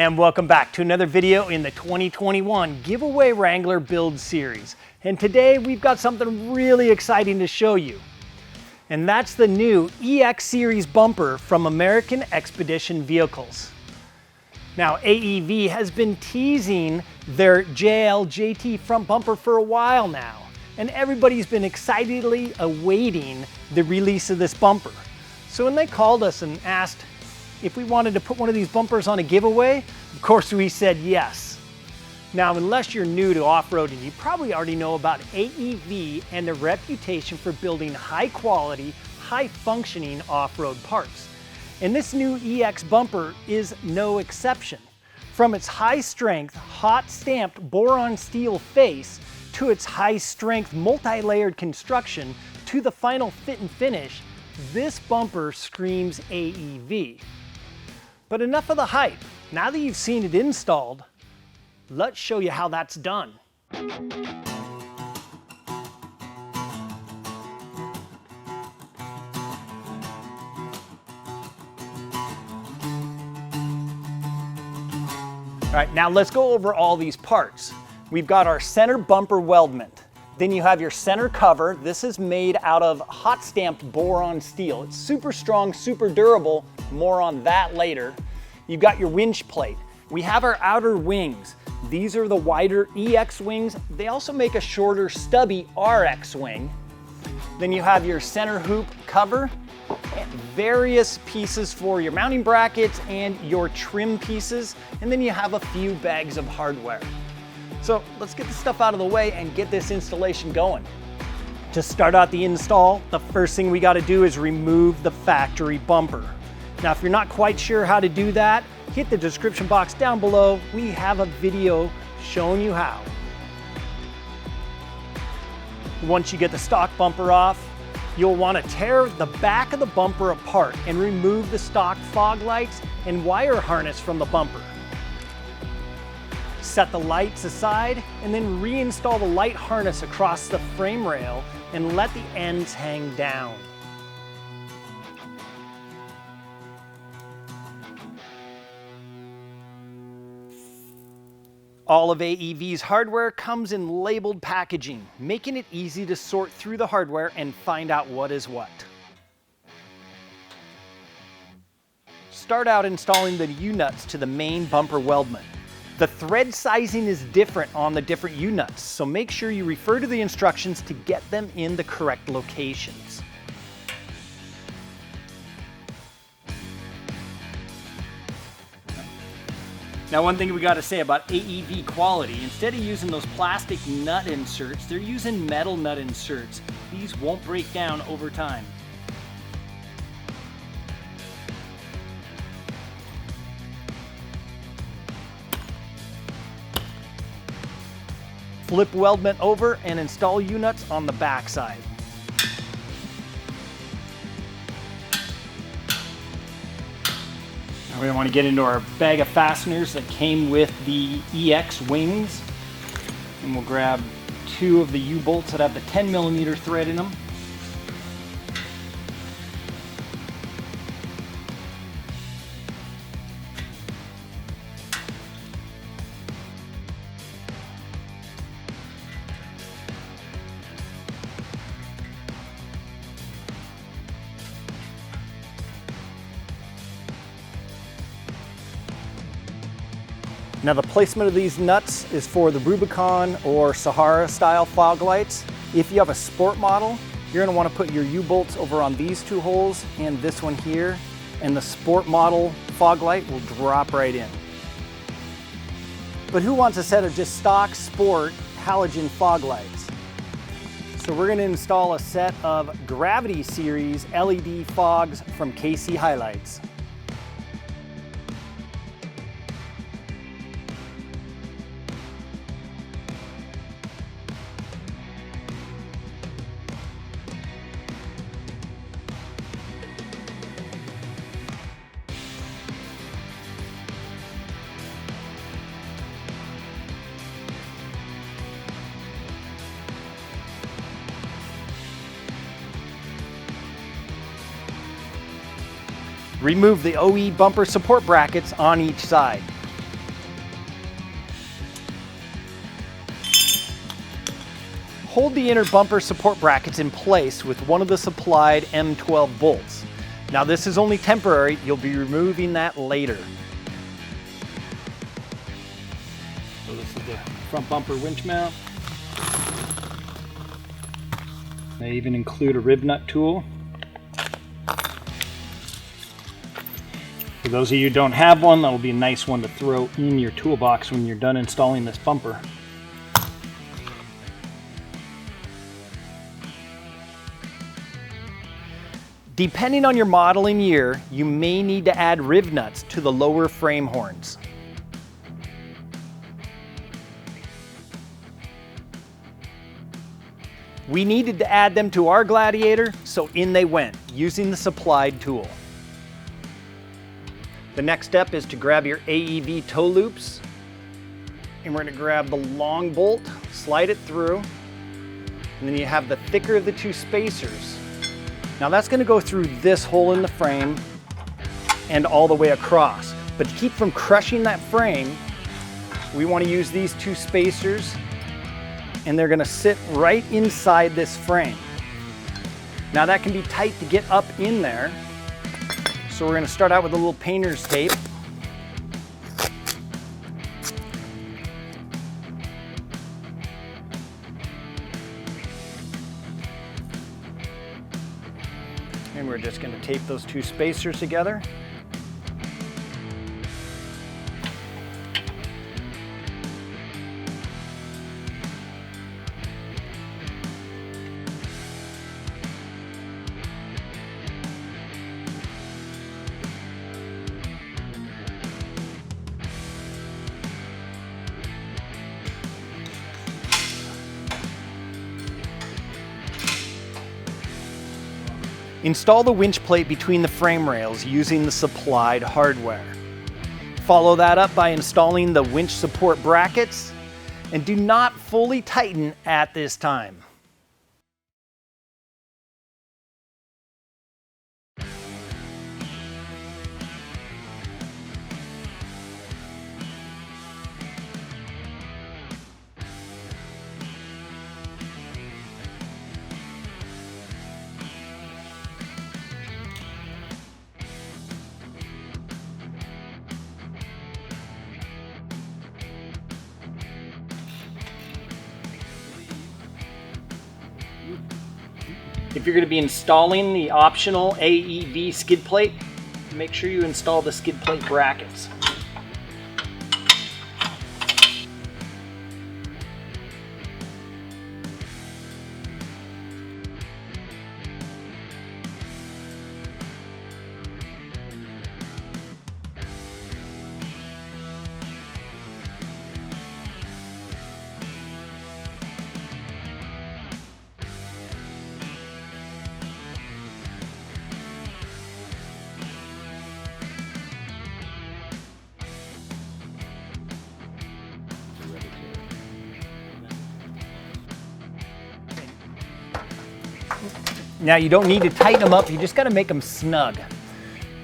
And welcome back to another video in the 2021 Giveaway Wrangler Build Series. And today we've got something really exciting to show you. And that's the new EX Series bumper from American Expedition Vehicles. Now, AEV has been teasing their JL JT front bumper for a while now, and everybody's been excitedly awaiting the release of this bumper. So when they called us and asked if we wanted to put one of these bumpers on a giveaway, of course we said yes. Now, unless you're new to off-roading, you probably already know about AEV and their reputation for building high-quality, high-functioning off-road parts. And this new EX bumper is no exception. From its high-strength, hot-stamped boron steel face to its high-strength, multi-layered construction to the final fit and finish, this bumper screams AEV. But enough of the hype. Now that you've seen it installed, let's show you how that's done. All right, now let's go over all these parts. We've got our center bumper weldment. Then you have your center cover. This is made out of hot stamped boron steel. It's super strong, super durable. More on that later. You've got your winch plate. We have our outer wings. These are the wider EX wings. They also make a shorter stubby RX wing. Then you have your center hoop cover, and various pieces for your mounting brackets and your trim pieces. And then you have a few bags of hardware. So let's get this stuff out of the way and get this installation going. To start out the install, the first thing we got to do is remove the factory bumper. Now, if you're not quite sure how to do that, hit the description box down below. We have a video showing you how. Once you get the stock bumper off, you'll want to tear the back of the bumper apart and remove the stock fog lights and wire harness from the bumper. Set the lights aside and then reinstall the light harness across the frame rail and let the ends hang down. All of AEV's hardware comes in labeled packaging, making it easy to sort through the hardware and find out what is what. Start out installing the U-nuts to the main bumper weldment. The thread sizing is different on the different U-nuts, so make sure you refer to the instructions to get them in the correct locations. Now, one thing we got to say about AEV quality, instead of using those plastic nut inserts, they're using metal nut inserts. These won't break down over time. Flip weldment over and install U-nuts on the back side. Now we want to get into our bag of fasteners that came with the EX wings. And we'll grab two of the U-bolts that have the 10mm thread in them. Now, the placement of these nuts is for the Rubicon or Sahara style fog lights. If you have a sport model, you're gonna wanna put your U-bolts over on these two holes and this one here, and the sport model fog light will drop right in. But who wants a set of just stock sport halogen fog lights? So we're gonna install a set of Gravity Series LED fogs from KC Hilites. Remove the OE bumper support brackets on each side. Hold the inner bumper support brackets in place with one of the supplied M12 bolts. Now this is only temporary, you'll be removing that later. So this is the front bumper winch mount. They even include a rib nut tool. For those of you who don't have one, that'll be a nice one to throw in your toolbox when you're done installing this bumper. Depending on your model and year, you may need to add rib nuts to the lower frame horns. We needed to add them to our Gladiator, so in they went, using the supplied tool. The next step is to grab your AEV toe loops, and we're going to grab the long bolt, slide it through, and then you have the thicker of the two spacers. Now that's going to go through this hole in the frame and all the way across. But to keep from crushing that frame, we want to use these two spacers, and they're going to sit right inside this frame. Now that can be tight to get up in there, so we're going to start out with a little painter's tape. And we're just going to tape those two spacers together. Install the winch plate between the frame rails using the supplied hardware. Follow that up by installing the winch support brackets, and do not fully tighten at this time. If you're going to be installing the optional AEV skid plate, make sure you install the skid plate brackets. Now you don't need to tighten them up, you just got to make them snug.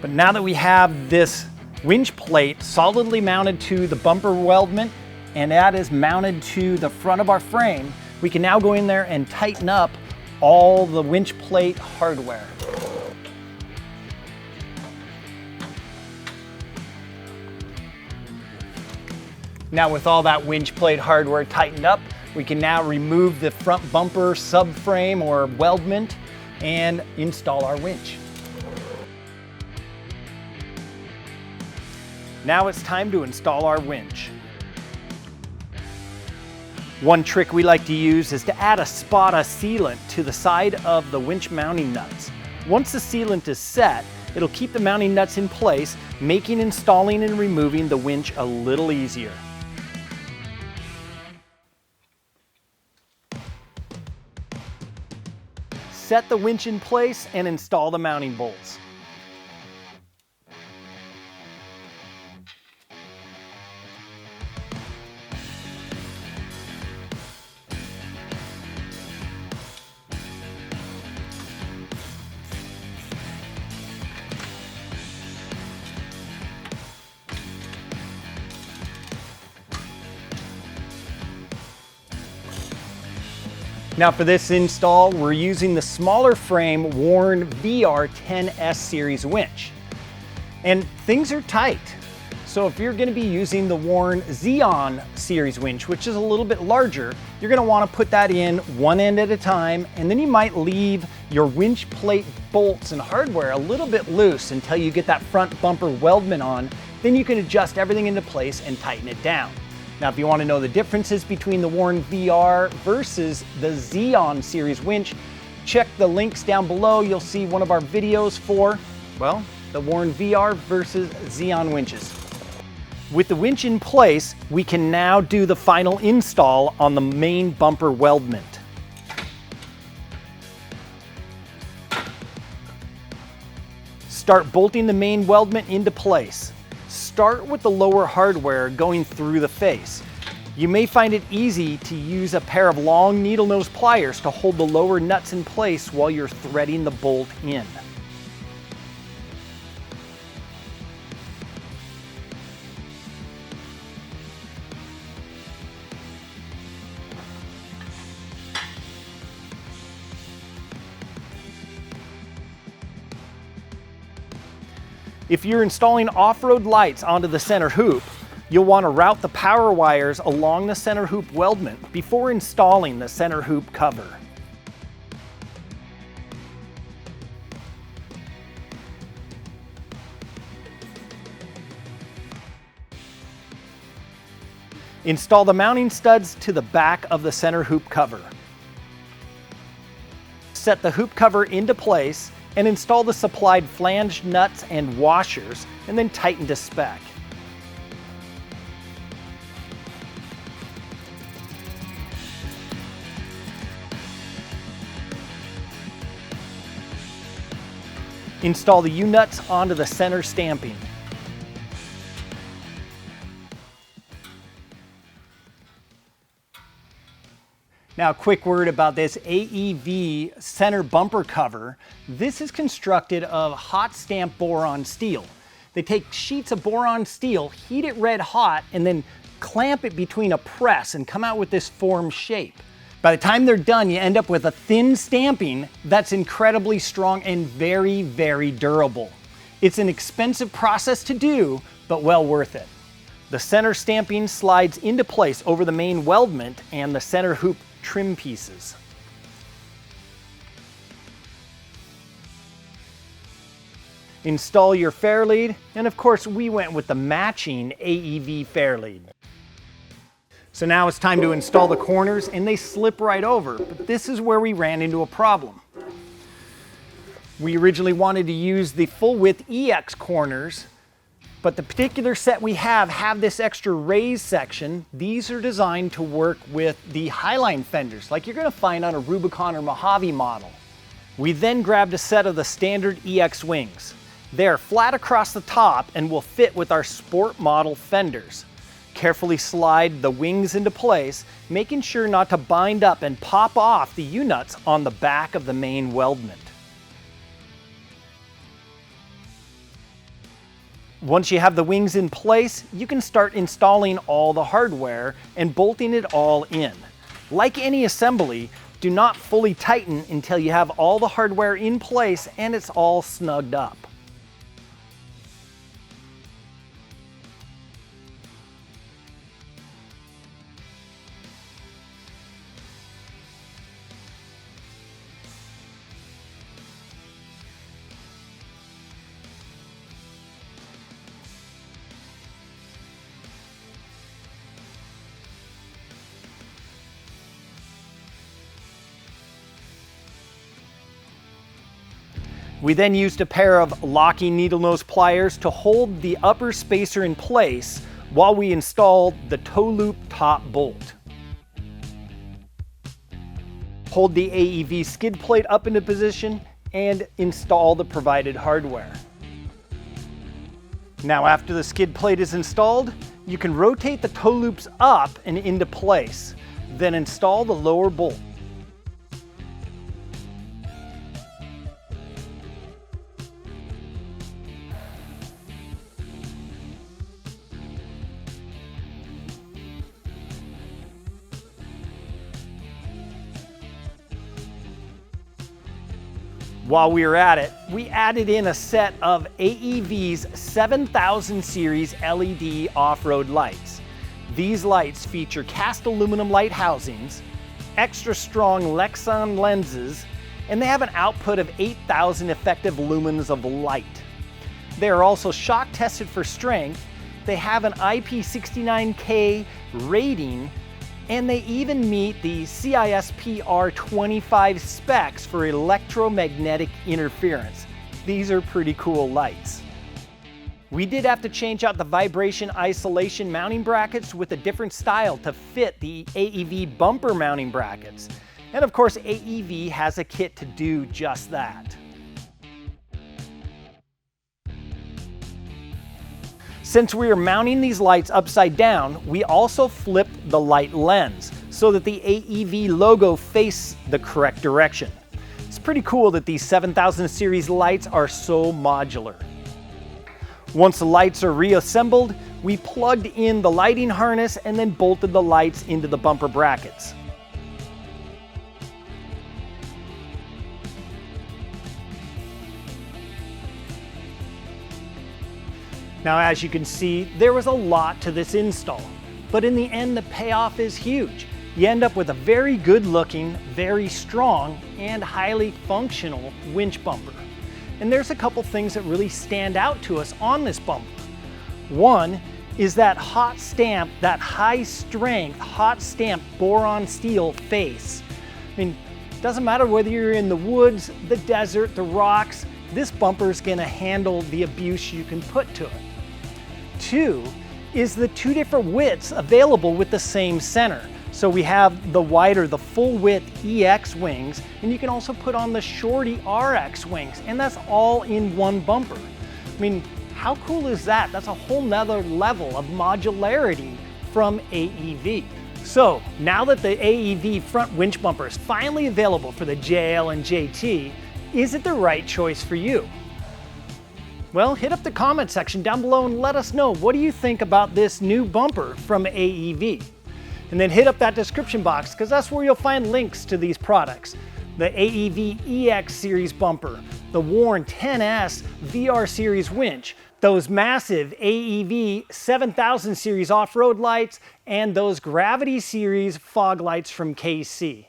But now that we have this winch plate solidly mounted to the bumper weldment, and that is mounted to the front of our frame, we can now go in there and tighten up all the winch plate hardware. Now with all that winch plate hardware tightened up, we can now remove the front bumper subframe or weldment and install our winch. Now it's time to install our winch. One trick we like to use is to add a spot of sealant to the side of the winch mounting nuts. Once the sealant is set, it'll keep the mounting nuts in place, making installing and removing the winch a little easier. Set the winch in place and install the mounting bolts. Now for this install, we're using the smaller frame Warn VR 10S series winch. And things are tight. So if you're gonna be using the Warn Xeon series winch, which is a little bit larger, you're gonna wanna put that in one end at a time, and then you might leave your winch plate bolts and hardware a little bit loose until you get that front bumper weldment on. Then you can adjust everything into place and tighten it down. Now, if you want to know the differences between the Warn VR versus the Xeon series winch, check the links down below. You'll see one of our videos for, well, the Warn VR versus Xeon winches. With the winch in place, we can now do the final install on the main bumper weldment. Start bolting the main weldment into place. Start with the lower hardware going through the face. You may find it easy to use a pair of long needle nose pliers to hold the lower nuts in place while you're threading the bolt in. If you're installing off-road lights onto the center hoop, you'll want to route the power wires along the center hoop weldment before installing the center hoop cover. Install the mounting studs to the back of the center hoop cover. Set the hoop cover into place and install the supplied flanged nuts and washers, and then tighten to spec. Install the U-nuts onto the center stamping. Now, a quick word about this AEV center bumper cover. This is constructed of hot stamped boron steel. They take sheets of boron steel, heat it red hot, and then clamp it between a press and come out with this form shape. By the time they're done, you end up with a thin stamping that's incredibly strong and very, very durable. It's an expensive process to do, but well worth it. The center stamping slides into place over the main weldment and the center hoop trim pieces. Install your fair lead, and of course we went with the matching AEV fair lead. So now it's time to install the corners, and they slip right over, but this is where we ran into a problem. We originally wanted to use the full width EX corners, but the particular set we have this extra raised section. These are designed to work with the highline fenders like you're going to find on a Rubicon or Mojave model. We then grabbed a set of the standard EX wings. They're flat across the top and will fit with our sport model fenders. Carefully slide the wings into place, making sure not to bind up and pop off the U-nuts on the back of the main weldment. Once you have the wings in place, you can start installing all the hardware and bolting it all in. Like any assembly, do not fully tighten until you have all the hardware in place and it's all snugged up. We then used a pair of locking needle nose pliers to hold the upper spacer in place while we installed the toe loop top bolt. Hold the AEV skid plate up into position and install the provided hardware. Now, after the skid plate is installed, you can rotate the toe loops up and into place, then install the lower bolt. While we were at it, we added in a set of AEV's 7000 series LED off-road lights. These lights feature cast aluminum light housings, extra strong Lexan lenses, and they have an output of 8,000 effective lumens of light. They are also shock tested for strength, they have an IP69K rating, and they even meet the CISPR 25 specs for electromagnetic interference. These are pretty cool lights. We did have to change out the vibration isolation mounting brackets with a different style to fit the AEV bumper mounting brackets. And of course, AEV has a kit to do just that. Since we are mounting these lights upside down, we also flipped the light lens so that the AEV logo faces the correct direction. It's pretty cool that these 7000 series lights are so modular. Once the lights are reassembled, we plugged in the lighting harness and then bolted the lights into the bumper brackets. Now, as you can see, there was a lot to this install, but in the end, the payoff is huge. You end up with a very good looking, very strong, and highly functional winch bumper. And there's a couple things that really stand out to us on this bumper. One is that hot stamp, that high strength, hot stamp boron steel face. I mean, it doesn't matter whether you're in the woods, the desert, the rocks, this bumper is gonna handle the abuse you can put to it. Two is the two different widths available with the same center. So we have the wider, the full width EX wings, and you can also put on the shorty RX wings, and that's all in one bumper. I mean, how cool is that? That's a whole nother level of modularity from AEV. So now that the AEV front winch bumper is finally available for the JL and JT, is it the right choice for you? Well, hit up the comment section down below and let us know, what do you think about this new bumper from AEV? And then hit up that description box, because that's where you'll find links to these products. The AEV EX series bumper, the Warn 10S VR series winch, those massive AEV 7000 series off-road lights, and those Gravity series fog lights from KC.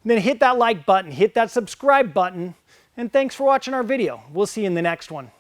And then hit that like button, hit that subscribe button, and thanks for watching our video. We'll see you in the next one.